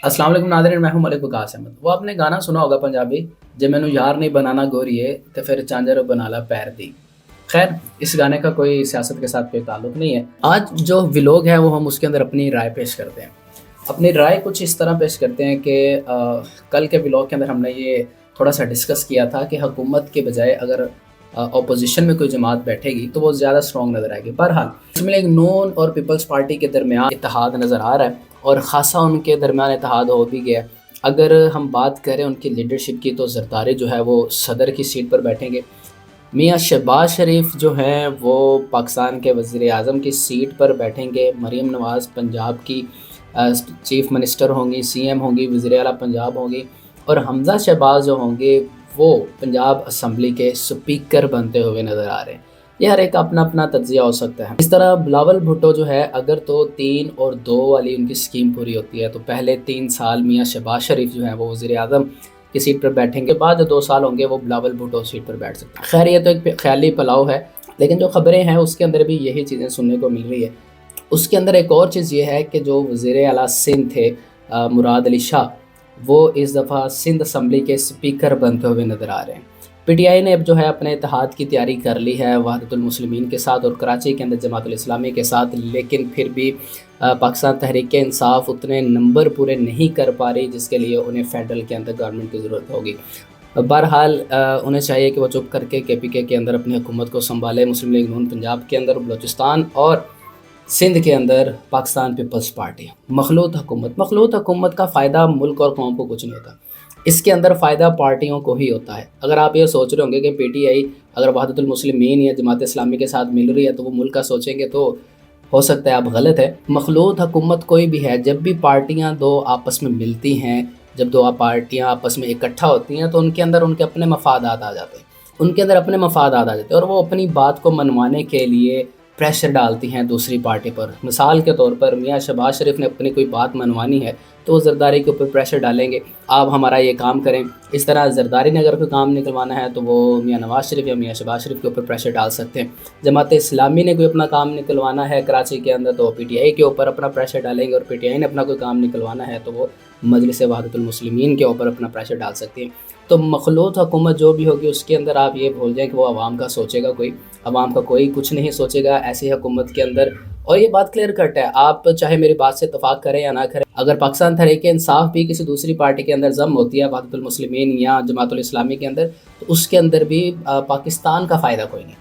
अस्सलाम वालेकुम नाज़रीन, मैं हूं मलिक वकास अहमद। वो आपने गाना सुना होगा पंजाबी, जे मैनू यार नहीं बनाना गोरीए तो फिर झांझर बना ला पैर दी। खैर, इस गाने का कोई सियासत के साथ कोई ताल्लुक नहीं है। आज जो व्लॉग है वो हम उसके अंदर अपनी राय पेश करते हैं। अपनी राय कुछ इस तरह पेश करते हैं कि कल के व्लॉग के अंदर हमने ये थोड़ा सा डिस्कस किया था कि हुकूमत के बजाय अगर अपोजिशन में कोई जमात बैठेगी तो वो ज़्यादा स्ट्रॉन्ग नज़र आएगी। बहरहाल इसमें एक नून और पीपल्स पार्टी के दरमियान इत्तेहाद नज़र आ रहा है और ख़ासा उनके दरमियान इत्तेहाद हो भी गया। अगर हम बात करें उनकी लीडरशिप की तो ज़रदारी जो है वो सदर की सीट पर बैठेंगे। मियाँ शहबाज शरीफ जो हैं वो पाकिस्तान के वज़ीर आज़म की सीट पर बैठेंगे। मरीम नवाज़ पंजाब की चीफ़ मिनिस्टर होंगी, सीएम होंगी, वज़ीर आला पंजाब होंगी और हमज़ा शहबाज जो होंगे वो पंजाब असम्बली के स्पीकर बनते हुए नज़र आ रहे हैं। ये हर एक अपना अपना तज्ज़िया हो सकता है। इस तरह बिलावल भुट्टो जो है अगर तो 3 और 2 वाली उनकी स्कीम पूरी होती है तो पहले 3 साल मियाँ शहबाज शरीफ जो है वो वज़ीर आज़म की सीट पर बैठेंगे, बाद 2 साल होंगे वो बिलावल भुट्टो सीट पर बैठ सकते हैं। खैर ये तो एक ख्याली पलाव है, लेकिन जो खबरें हैं उसके अंदर भी यही चीज़ें सुनने को मिल रही है। उसके अंदर एक और चीज़ ये है कि जो वज़ीर आला सिंध थे मुराद अली शाह, वो इस दफ़ा सिंध असम्बली के स्पीकर बनते हुए नज़र आ रहे हैं। पीटीआई ने अब जो है अपने इत्तेहाद की तैयारी कर ली है वहदतुल मुस्लिमीन के साथ और कराची के अंदर जमातुल इस्लामी के साथ, लेकिन फिर भी पाकिस्तान तहरीक इंसाफ उतने नंबर पूरे नहीं कर पा रही जिसके लिए उन्हें फेडरल के अंदर गवर्नमेंट की ज़रूरत होगी। बहरहाल उन्हें चाहिए कि वो चुप करके केपीके के अंदर अपनी हुकूमत को संभाले। मुस्लिम लीग नून पंजाब के अंदर, बलूचिस्तान और सिंध के अंदर पाकिस्तान पीपल्स पार्टी, मखलूत हुकूमत का फ़ायदा मुल्क और कौम को कुछ नहीं होता। इसके अंदर फ़ायदा पार्टियों को ही होता है। अगर आप ये सोच रहे होंगे कि पीटीआई अगर वहदतुल मुस्लिमीन या जमात इस्लामी के साथ मिल रही है तो वो मुल्क का सोचेंगे, तो हो सकता है आप गलत है। मखलूत हुकूमत कोई भी है, जब भी पार्टियाँ दो आपस में मिलती हैं, जब दो पार्टियाँ आपस में इकट्ठा होती हैं तो उनके अंदर उनके अपने मफादात आ जाते हैं, और वो अपनी बात को मनवाने के लिए प्रेशर डालती हैं दूसरी पार्टी पर। मिसाल के तौर पर मियाँ शहबाज शरीफ ने अपनी कोई बात मनवानी है तो वो ज़रदारी के ऊपर प्रेशर डालेंगे, आप हमारा ये काम करें। इस तरह ज़रदारी ने अगर कोई काम निकलवाना है तो वो मियाँ नवाज़ शरीफ या मियाँ शहबाज शरीफ के ऊपर प्रेशर डाल सकते हैं। जमात इस्लामी ने कोई अपना काम निकलवाना है कराची के अंदर तो पीटीआई के ऊपर अपना प्रेशर डालेंगे, और पीटीआई ने अपना कोई काम निकलवाना है तो वो मजलिस वहदतुल मुस्लिमीन के ऊपर अपना प्रेशर डाल सकती हैं। तो मखलूत हुकूमत जो भी होगी उसके अंदर आप ये भूल जाएँ कि वो आवाम का सोचेगा, कोई आवाम का कोई कुछ नहीं सोचेगा ऐसी हुकूमत के अंदर। और ये बात क्लियर कट है, आप चाहे मेरी बात से इत्तफाक करें या ना करें, अगर पाकिस्तान तहरीक इंसाफ भी किसी दूसरी पार्टी के अंदर जम होती है वहदतुल मुस्लिमीन या जमातुल इस्लामी के अंदर, तो उसके अंदर भी पाकिस्तान का फ़ायदा कोई नहीं,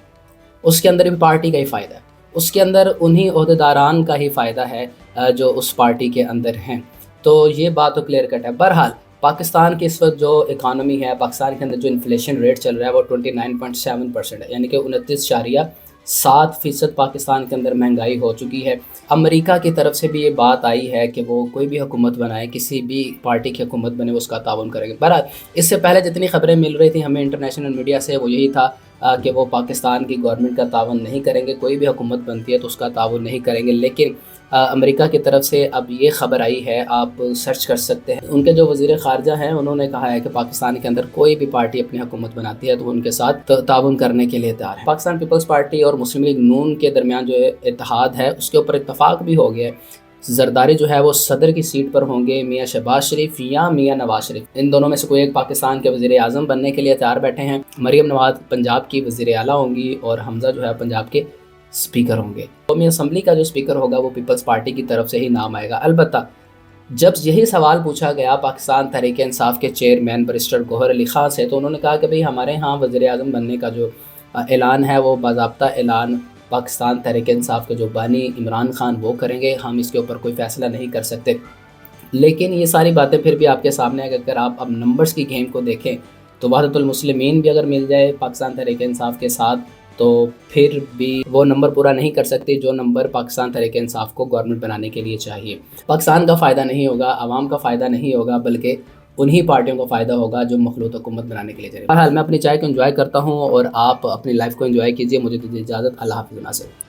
उसके अंदर भी पार्टी का ही फ़ायदा है, उसके अंदर उन्हीं ओहदेदारान का ही फ़ायदा है जो उस पार्टी के अंदर हैं। तो ये बात तो क्लियर कट है। बहरहाल पाकिस्तान की इस वक्त जो इकानमी है, पाकिस्तान के अंदर जो इन्फ्लेशन रेट चल रहा है वो 29.7% है, यानी कि 29.7% पाकिस्तान के अंदर महंगाई हो चुकी है। अमेरिका की तरफ से भी ये बात आई है कि वो कोई भी हुकूमत बनाए, किसी भी पार्टी की हुकूमत बने, वो उसका ताउन करेंगे। बहरहाल इससे पहले जितनी खबरें मिल रही थी हमें इंटरनेशनल मीडिया से, वो यही था कि वो पाकिस्तान की गवर्नमेंट का ताउन नहीं करेंगे, कोई भी हुकूमत बनती है तो उसका ताउन नहीं करेंगे। लेकिन अमेरिका की तरफ से अब ये ख़बर आई है, आप सर्च कर सकते हैं, उनके जो वज़ीर ख़ारजा हैं उन्होंने कहा है कि पाकिस्तान के अंदर कोई भी पार्टी अपनी हुकूमत बनाती है तो उनके साथ ताउन करने के लिए तैयार है। पाकिस्तान पीपल्स पार्टी और मुस्लिम लीग नून के दरमियान जो इत्तेहाद है उसके ऊपर इत्तफाक भी हो गया है। ज़रदारी जो है वो सदर की सीट पर होंगे, मियाँ शहबाज शरीफ या मियाँ नवाज़ शरीफ, इन दोनों में से कोई एक पाकिस्तान के वज़ीर आज़म बनने के लिए तैयार बैठे हैं। मरीम नवाज़ पंजाब की वज़ीर आला होंगी और हमज़ा जो है पंजाब के स्पीकर होंगे। कौमी असम्बली का जो स्पीकर होगा वो पीपल्स पार्टी की तरफ से ही नाम आएगा। अलबत्ता जब यही सवाल पूछा गया पाकिस्तान तहरीक इंसाफ के चेयरमैन बैरिस्टर गौहर अली खान से, तो उन्होंने कहा कि भाई हमारे यहाँ वज़ीर आज़म बनने का जो ऐलान है वो बाज़ाब्ता ऐलान पाकिस्तान तहरीक इंसाफ के जो बानी इमरान खान वो करेंगे, हम इसके ऊपर कोई फ़ैसला नहीं कर सकते। लेकिन ये सारी बातें फिर भी आपके सामने है कि अगर आप अब नंबर्स की गेम को देखें तो वहदतुल मुस्लिमीन भी अगर मिल जाए पाकिस्तान तहरीक इंसाफ के साथ तो फिर भी वो नंबर पूरा नहीं कर सकती जो नंबर पाकिस्तान तहरीक इंसाफ को गवर्नमेंट बनाने के लिए चाहिए। पाकिस्तान का फ़ायदा नहीं होगा, आवाम का फ़ायदा नहीं होगा, बल्कि उन्हीं पार्टियों को फ़ायदा होगा जो मखलूत हुकूमत बनाने के लिए चाहिए। बहरहाल मैं अपनी चाय को एंजॉय करता हूँ और आप अपनी लाइफ को एंजॉय कीजिए। मुझे दीजिए इजाज़त। अल्लाह हाफ़िज़ नाज़रीन।